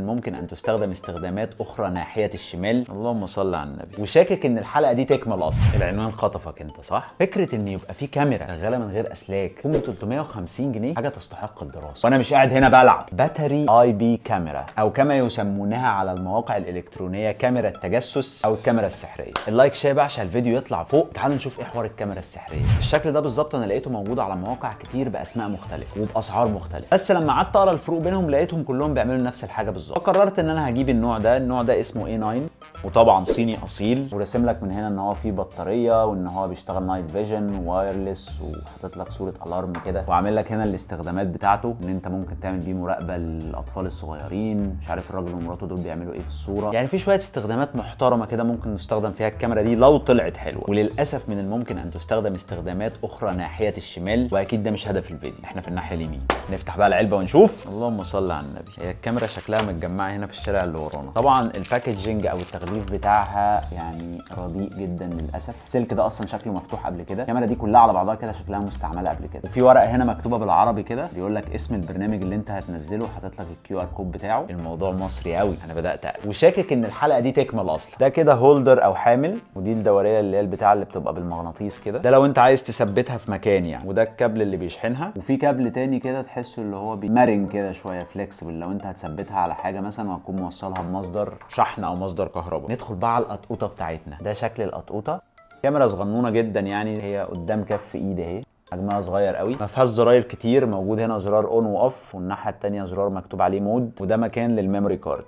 الممكن ان تستخدم استخدامات اخرى ناحيه الشمال. اللهم صل على النبي. وشاكك ان الحلقه دي تكمل اصلا. العنوان خطفك انت صح؟ فكره ان يبقى في كاميرا شغاله من غير اسلاك ب 350 جنيه حاجه تستحق الدراسه. وانا مش قاعد هنا بلعب. باتري اي بي كاميرا، او كما يسمونها على المواقع الالكترونيه كاميرا التجسس او الكاميرا السحريه. اللايك شاب عشان الفيديو يطلع فوق. تعالوا نشوف ايه حوار الكاميرا السحريه. الشكل ده بالظبط انا لقيته موجود على مواقع كتير باسماء مختلفه وباسعار مختلفه، بس لما قعدت اقرا الفروق بينهم لقيتهم كلهم بيعملوا نفس الحاجه بالظبط. فقررت ان انا هجيب النوع ده اسمه A9، وطبعا صيني اصيل، وراسم لك من هنا ان هو فيه بطاريه وان هو بيشتغل نايت فيجن وايرلس، وحاطط لك صوره الارم كده، وعامل لك هنا الاستخدامات بتاعته ان انت ممكن تعمل بيه مراقبه للاطفال الصغيرين. مش عارف الراجل ومراته دول بيعملوا ايه في الصوره. يعني في شويه استخدامات محترمه كده ممكن نستخدم فيها الكاميرا دي لو طلعت حلوه. وللاسف من الممكن ان تستخدم استخدامات اخرى ناحيه الشمال، واكيد ده مش هدف الفيديو، احنا في الناحيه اليمين. نفتح بقى العلبه ونشوف. اللهم صل على النبي. هي الكاميرا شكلها متجمعه هنا في الشارع اللي ورانا. طبعا الباكجينج او التغليف بتاعها يعني رديء جدا للاسف. السلك ده اصلا شكله مفتوح قبل كده. الكاميرا دي كلها على بعضها كده شكلها مستعمله قبل كده. وفي ورقه هنا مكتوبه بالعربي كده بيقول لك اسم البرنامج اللي انت هتنزله، حاطط لك الكيو ار كود بتاعه. الموضوع مصري قوي. انا بدات اقلق وشاكك ان الحلقه دي تكمل اصلا. ده كده هولدر او حامل، ودي الدوريه اللي هي البتاع اللي بتبقى بالمغناطيس كده. ده لو انت عايز تثبتها في مكان يعني. وده الكابل اللي بيشحنها. وفي كابل تاني كده تحسه اللي هو مرن كده شويه فليكسبل لو انت هتثبتها على حاجه مثلا وهتكون موصلها بمصدر شحن او مصدر كهرباء. ندخل بقى على القطقوطه بتاعتنا. ده شكل القطقوطه. كاميرا صغنونه جدا يعني، هي قدام كف ايدي اهي، حجمها صغير قوي، ما فيهاش زراير كتير. موجود هنا زرار اون واوف، والناحيه الثانيه زرار مكتوب عليه مود، وده مكان للميموري كارد.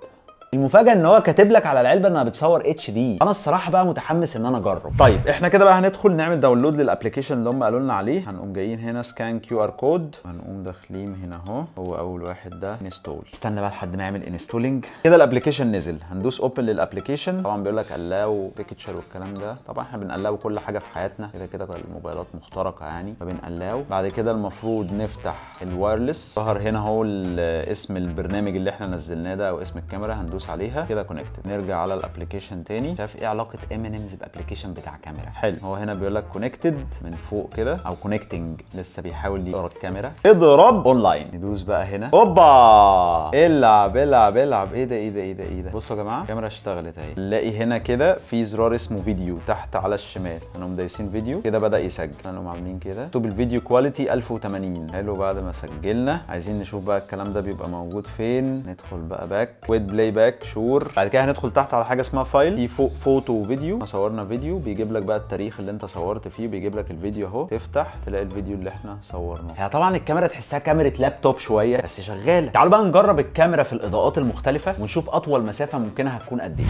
المفاجاه ان هو كاتب لك على العلبه انها بتصور اتش دي. انا الصراحه بقى متحمس ان انا اجرب. طيب احنا كده بقى هندخل نعمل داونلود للابلكيشن اللي هم قالوا لنا عليه. هنقوم جايين هنا سكان كيو ار كود، هنقوم داخلين هنا اهو. هو اول واحد ده انستول. استنى بقى لحد ما يعمل انستولينج. كده الابلكيشن نزل. هندوس اوبن للابلكيشن. طبعا بيقول لك الاو بيكتشر والكلام ده. طبعا احنا بنقلاو كل حاجه في حياتنا كده كده، الموبايلات مخترقه يعني فبنقلاو. بعد كده المفروض نفتح الوايرلس. ظهر هنا اهو اسم البرنامج اللي احنا نزلناه ده او اسم الكاميرا. هندوس عليها كده كونكتد. نرجع على الابلكيشن تاني. شايف ايه علاقه امينيمز بابلكيشن بتاع كاميرا؟ حلو. هو هنا بيقول لك كونكتد من فوق كده او كونكتنج، لسه بيحاول يقرا الكاميرا. اضرب اونلاين. ندوس بقى هنا. اوبا العب العب العب. ايه ده ايه ده ايه ده ايه ده؟ بصوا يا جماعه الكاميرا اشتغلت اهي. نلاقي هنا كده في زرار اسمه فيديو تحت على الشمال. هنقوم دايسين فيديو كده بدا يسجل. هنقوم عاملين كده مكتوب الفيديو كواليتي 1080. حلو. بعد ما سجلنا عايزين نشوف بقى الكلام ده بيبقى موجود فين. ندخل بقى باك ويت بلاي باك شور. بعد كده هندخل تحت على حاجه اسمها فايل. في فوق فوتو وفيديو. صورنا فيديو بيجيب لك بقى التاريخ اللي انت صورت فيه، بيجيب لك الفيديو اهو. تفتح تلاقي الفيديو اللي احنا صورناه. هي طبعا الكاميرا تحسها كاميرا لابتوب شويه بس شغاله. تعالوا بقى نجرب الكاميرا في الاضاءات المختلفه ونشوف اطول مسافه ممكنه هتكون قد ايه.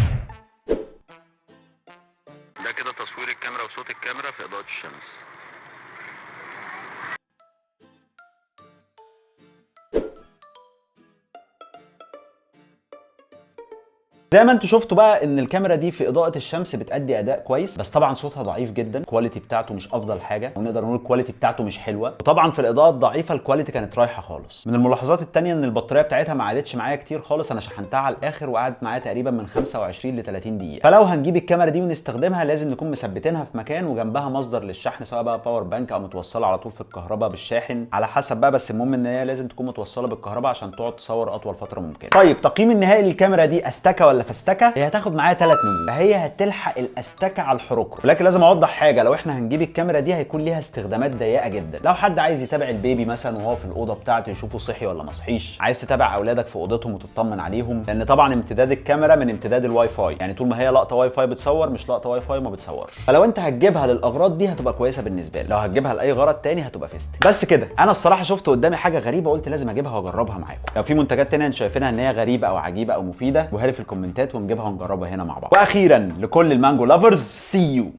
ده كده تصوير الكاميرا وصوت الكاميرا في اضاءة الشمس. زي ما انتوا شفتوا بقى ان الكاميرا دي في اضاءه الشمس بتأدي اداء كويس، بس طبعا صوتها ضعيف جدا. الكواليتي بتاعته مش افضل حاجه، ونقدر نقول الكواليتي بتاعته مش حلوه. وطبعا في الاضاءه الضعيفه الكواليتي كانت رايحه خالص. من الملاحظات الثانيه ان البطاريه بتاعتها ما قعدتش معايا كتير خالص. انا شحنتها على الاخر وقعدت معايا تقريبا من 25 ل 30 دقيقه. فلو هنجيب الكاميرا دي ونستخدمها لازم نكون مثبتينها في مكان وجنبها مصدر للشحن، سواء بقى باور بانك او متوصله على طول في الكهرباء بالشاحن على حسب بقى. بس المهم ان هي لازم تكون متوصله بالكهرباء عشان تقعد تصور اطول فتره ممكنه. طيب تقييم النهائي للكاميرا دي استكه ولا فستكه؟ هي هتاخد معايا 3 نجوم. فهي هتلحق الاستكه على الحروكرو. ولكن لازم اوضح حاجه، لو احنا هنجيب الكاميرا دي هيكون ليها استخدامات ضيقه جدا. لو حد عايز يتابع البيبي مثلا وهو في الاوضه بتاعته يشوفه صحي ولا ما صحيش، عايز تتابع اولادك في اوضتهم وتطمن عليهم، لان طبعا امتداد الكاميرا من امتداد الواي فاي، يعني طول ما هي لقطه واي فاي بتصور، مش لقطه واي فاي ما بتصورش. فلو انت هتجيبها للاغراض دي هتبقى كويسه بالنسبه لي. لو هتجيبها لاي غرض تاني هتبقى فيست. بس كده. انا الصراحه شفت قدامي حاجه غريبه قلت لازم اجيبها واجربها معاكم. لو في منتجات تانيه انتوا شايفينها ان هي غريبه او عجيبه او مفيده، قولها لي في الكومنتات ونجيبها ونجربها هنا مع بعض. واخيرا لكل المانجو لافرز، سي يو.